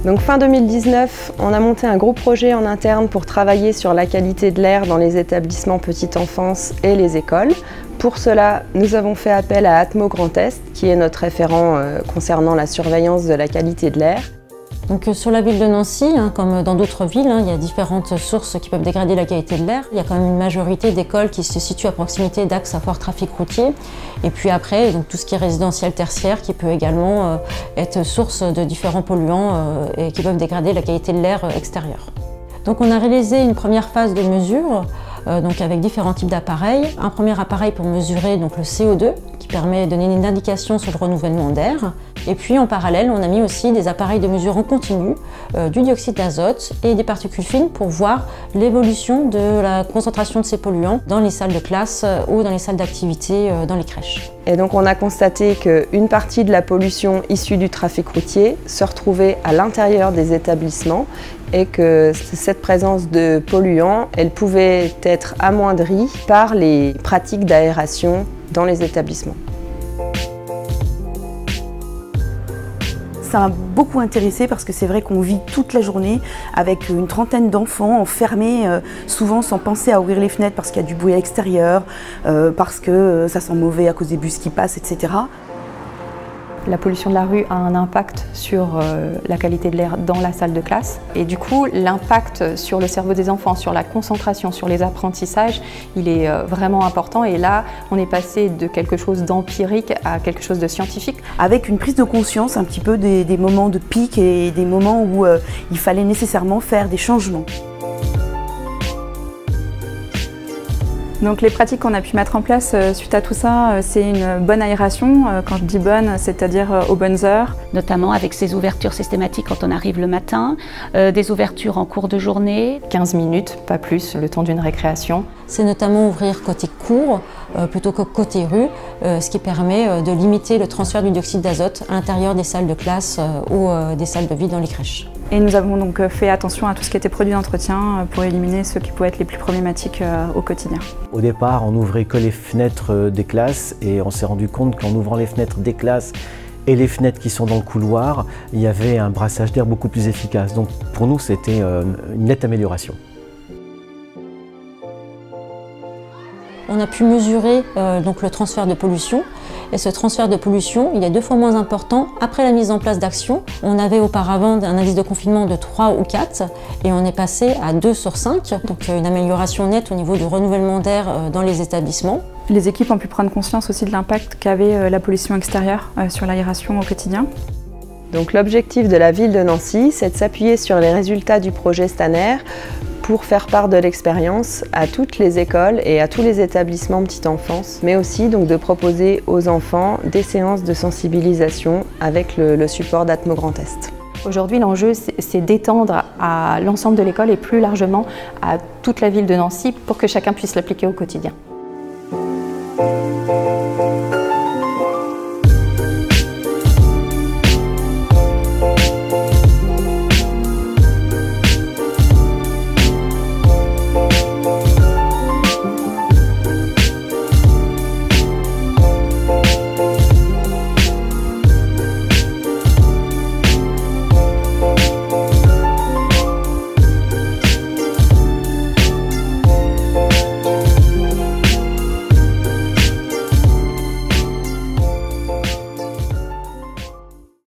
Donc fin 2019, on a monté un gros projet en interne pour travailler sur la qualité de l'air dans les établissements petite enfance et les écoles. Pour cela, nous avons fait appel à Atmo Grand Est, qui est notre référent concernant la surveillance de la qualité de l'air. Donc, sur la ville de Nancy, comme dans d'autres villes, il y a différentes sources qui peuvent dégrader la qualité de l'air. Il y a quand même une majorité d'écoles qui se situent à proximité d'axes à fort trafic routier. Et puis après, donc, tout ce qui est résidentiel tertiaire qui peut également être source de différents polluants et qui peuvent dégrader la qualité de l'air extérieur. Donc on a réalisé une première phase de mesure donc avec différents types d'appareils. Un premier appareil pour mesurer donc, le CO2 qui permet de donner une indication sur le renouvellement d'air. Et puis en parallèle, on a mis aussi des appareils de mesure en continu du dioxyde d'azote et des particules fines pour voir l'évolution de la concentration de ces polluants dans les salles de classe ou dans les salles d'activité dans les crèches. Et donc on a constaté qu'une partie de la pollution issue du trafic routier se retrouvait à l'intérieur des établissements et que cette présence de polluants, elle pouvait être amoindrie par les pratiques d'aération dans les établissements. Ça m'a beaucoup intéressée parce que c'est vrai qu'on vit toute la journée avec une trentaine d'enfants enfermés, souvent sans penser à ouvrir les fenêtres parce qu'il y a du bruit à l'extérieur, parce que ça sent mauvais à cause des bus qui passent, etc. La pollution de la rue a un impact sur la qualité de l'air dans la salle de classe. Et du coup, l'impact sur le cerveau des enfants, sur la concentration, sur les apprentissages, il est vraiment important. Et là, on est passé de quelque chose d'empirique à quelque chose de scientifique. Avec une prise de conscience un petit peu des moments de pic et des moments où il fallait nécessairement faire des changements. Donc les pratiques qu'on a pu mettre en place suite à tout ça, c'est une bonne aération. Quand je dis bonne, c'est-à-dire aux bonnes heures. Notamment avec ces ouvertures systématiques quand on arrive le matin, des ouvertures en cours de journée. 15 minutes, pas plus, le temps d'une récréation. C'est notamment ouvrir côté cours plutôt que côté rue, ce qui permet de limiter le transfert du dioxyde d'azote à l'intérieur des salles de classe ou des salles de vie dans les crèches. Et nous avons donc fait attention à tout ce qui était produit d'entretien pour éliminer ceux qui pouvaient être les plus problématiques au quotidien. Au départ, on n'ouvrait que les fenêtres des classes et on s'est rendu compte qu'en ouvrant les fenêtres des classes et les fenêtres qui sont dans le couloir, il y avait un brassage d'air beaucoup plus efficace. Donc pour nous, c'était une nette amélioration. On a pu mesurer donc le transfert de pollution. Et ce transfert de pollution, il est 2 fois moins important après la mise en place d'actions. On avait auparavant un indice de confinement de 3 ou 4 et on est passé à 2 sur 5. Donc une amélioration nette au niveau du renouvellement d'air dans les établissements. Les équipes ont pu prendre conscience aussi de l'impact qu'avait la pollution extérieure sur l'aération au quotidien. Donc l'objectif de la ville de Nancy, c'est de s'appuyer sur les résultats du projet Staner pour faire part de l'expérience à toutes les écoles et à tous les établissements petite enfance, mais aussi donc de proposer aux enfants des séances de sensibilisation avec le support d'Atmo Grand Est. Aujourd'hui, l'enjeu, c'est d'étendre à l'ensemble de l'école et plus largement à toute la ville de Nancy pour que chacun puisse l'appliquer au quotidien.